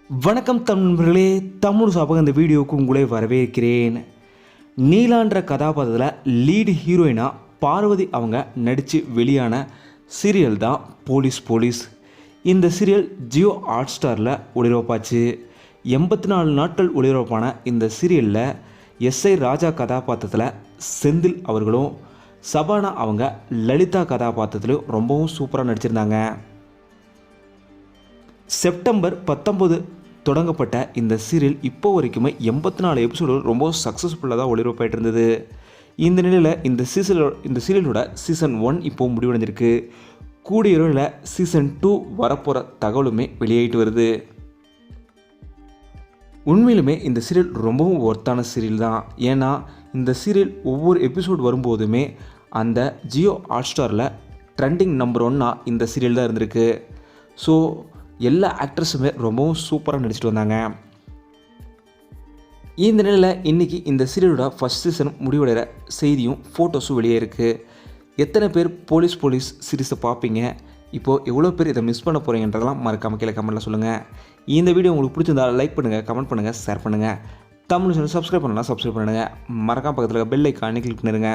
வணக்கம் நண்பர்களே, தமிழ் சாப்பாக இந்த வீடியோவுக்கு உங்களை வரவேற்கிறேன். நீலான்ற கதாபாத்திரத்தில் லீடு ஹீரோயினாக பார்வதி அவங்க நடித்து வெளியான சீரியல் தான் போலீஸ். இந்த சீரியல் ஜியோ ஹாட்ஸ்டாரில் ஒளிபரப்பாச்சு. 84 நாட்கள் ஒளிபரப்பான இந்த சீரியலில் எஸ்ஐ ராஜா கதாபாத்திரத்தில் செந்தில் அவர்களும், சபானா அவங்க லலிதா கதாபாத்திரத்திலும் ரொம்பவும் சூப்பராக நடிச்சிருந்தாங்க. செப்டம்பர் 19 தொடங்கப்பட்ட இந்த சீரியல் இப்போ வரைக்குமே 84 எபிசோடு ரொம்ப சக்ஸஸ்ஃபுல்லாக தான் ஒளிபரப்பாயிட்டு இருந்தது. இந்த நிலையில் இந்த சீரியலோட சீசன் 1 இப்போ முடிவடைஞ்சிருக்கு. கூடிய விரைவில் சீசன் 2 வரப்போகிற தகவலுமே வெளியாகிட்டு வருது. உண்மையிலுமே இந்த சீரியல் ரொம்பவும் ஒர்த்தான சீரியல் தான். ஏன்னா இந்த சீரியல் ஒவ்வொரு எபிசோடு வரும்போதுமே அந்த ஜியோ ஹாட்ஸ்டாரில் ட்ரெண்டிங் நம்பர் 1 இந்த சீரியல் தான் இருந்திருக்கு. ஸோ எல்லா ஆக்ட்ரஸுமே ரொம்பவும் சூப்பராக நடிச்சிட்டு வந்தாங்க. இந்த நிலையில் இன்றைக்கி இந்த சீரியலோட ஃபஸ்ட் சீசன் முடிவடைகிற செய்தியும் ஃபோட்டோஸும் வெளியே இருக்குது. எத்தனை பேர் போலீஸ் சீரீஸை பார்ப்பீங்க? இப்போது எவ்வளோ பேர் இதை மிஸ் பண்ண போகிறீங்கன்றதெல்லாம் மறக்காமல் கீழே கமெண்ட்டில் சொல்லுங்கள். இந்த வீடியோ உங்களுக்கு பிடிச்சிருந்தால் லைக் பண்ணுங்கள், கமெண்ட் பண்ணுங்கள், ஷேர் பண்ணுங்கள். தமிழ் சேனல் சப்ஸ்கிரைப் பண்ணலாம், சப்ஸ்கிரைப் பண்ணுங்கள். மறக்காம பக்கத்தில் பெல் ஐக்கானை கிளிக் பண்ணிடுங்க.